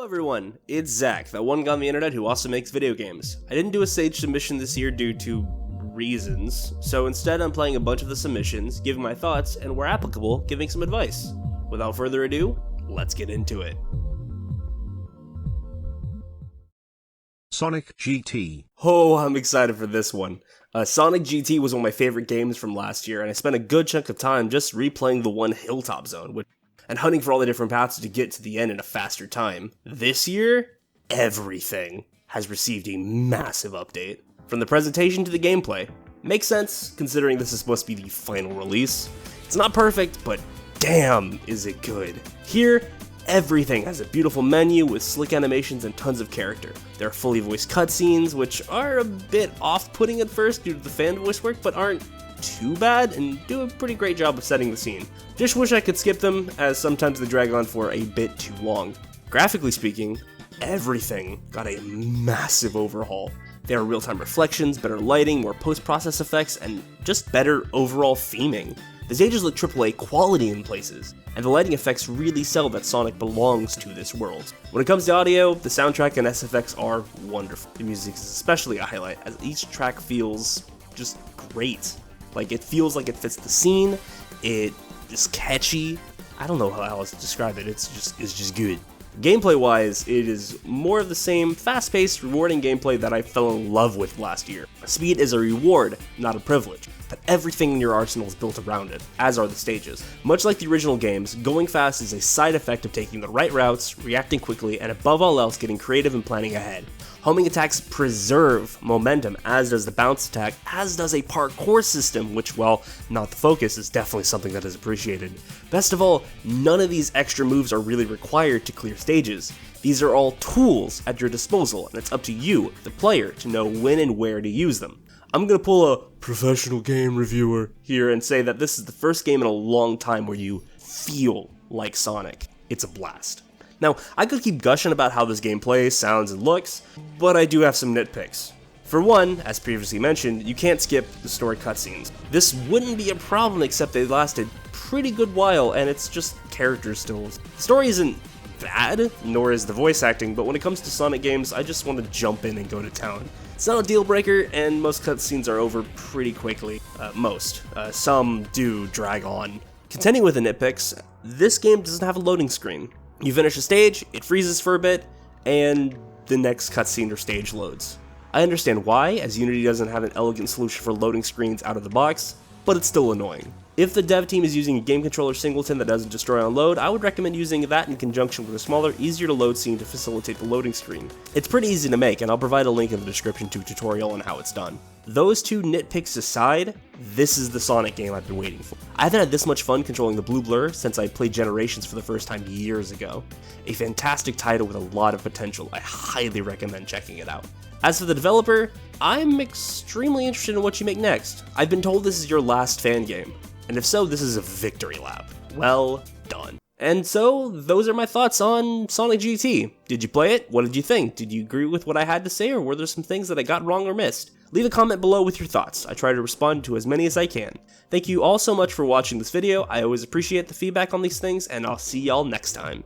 Hello everyone, it's Zach, that one guy on the internet who also makes video games. I didn't do a Sage submission this year due to reasons, so instead I'm playing a bunch of the submissions, giving my thoughts, and where applicable, giving some advice. Without further ado, let's get into it. Sonic GT. Oh, I'm excited for this one. Sonic GT was one of my favorite games from last year, and I spent a good chunk of time just replaying the one Hilltop Zone, and hunting for all the different paths to get to the end in a faster time. This year, everything has received a massive update. From the presentation to the gameplay. Makes sense, considering this is supposed to be the final release. It's not perfect, but damn is it good. Here, everything has a beautiful menu with slick animations and tons of character. There are fully voiced cutscenes, which are a bit off-putting at first due to the fan voice work, but aren't too bad and do a pretty great job of setting the scene. Just wish I could skip them, as sometimes they drag on for a bit too long. Graphically speaking, everything got a massive overhaul. There are real-time reflections, better lighting, more post-process effects, and just better overall theming. The stages look AAA quality in places, and the lighting effects really sell that Sonic belongs to this world. When it comes to audio, the soundtrack and SFX are wonderful. The music is especially a highlight, as each track feels just great. Like, it feels like it fits the scene, it is catchy. I don't know how else to describe it, it's just good. Gameplay-wise, it is more of the same fast-paced, rewarding gameplay that I fell in love with last year. Speed is a reward, not a privilege, but everything in your arsenal is built around it, as are the stages. Much like the original games, going fast is a side effect of taking the right routes, reacting quickly, and above all else, getting creative and planning ahead. Homing attacks preserve momentum, as does the bounce attack, as does a parkour system, which, while not the focus, is definitely something that is appreciated. Best of all, none of these extra moves are really required to clear stages. These are all tools at your disposal, and it's up to you, the player, to know when and where to use them. I'm gonna pull a professional game reviewer here and say that this is the first game in a long time where you feel like Sonic. It's a blast. Now, I could keep gushing about how this game plays, sounds, and looks, but I do have some nitpicks. For one, as previously mentioned, you can't skip the story cutscenes. This wouldn't be a problem except they lasted pretty good while, and it's just character stills. The story isn't bad, nor is the voice acting, but when it comes to Sonic games, I just want to jump in and go to town. It's not a deal breaker, and most cutscenes are over pretty quickly. Some do drag on. Contending with the nitpicks, this game doesn't have a loading screen. You finish a stage, it freezes for a bit, and the next cutscene or stage loads. I understand why, as Unity doesn't have an elegant solution for loading screens out of the box, but it's still annoying. If the dev team is using a game controller singleton that doesn't destroy on load, I would recommend using that in conjunction with a smaller, easier to load scene to facilitate the loading screen. It's pretty easy to make, and I'll provide a link in the description to a tutorial on how it's done. Those two nitpicks aside, this is the Sonic game I've been waiting for. I haven't had this much fun controlling the blue blur since I played Generations for the first time years ago. A fantastic title with a lot of potential. I highly recommend checking it out. As for the developer, I'm extremely interested in what you make next. I've been told this is your last fan game, and if so, this is a victory lap. Well done. And so, those are my thoughts on Sonic GT. Did you play it? What did you think? Did you agree with what I had to say, or were there some things that I got wrong or missed? Leave a comment below with your thoughts. I try to respond to as many as I can. Thank you all so much for watching this video. I always appreciate the feedback on these things, and I'll see y'all next time.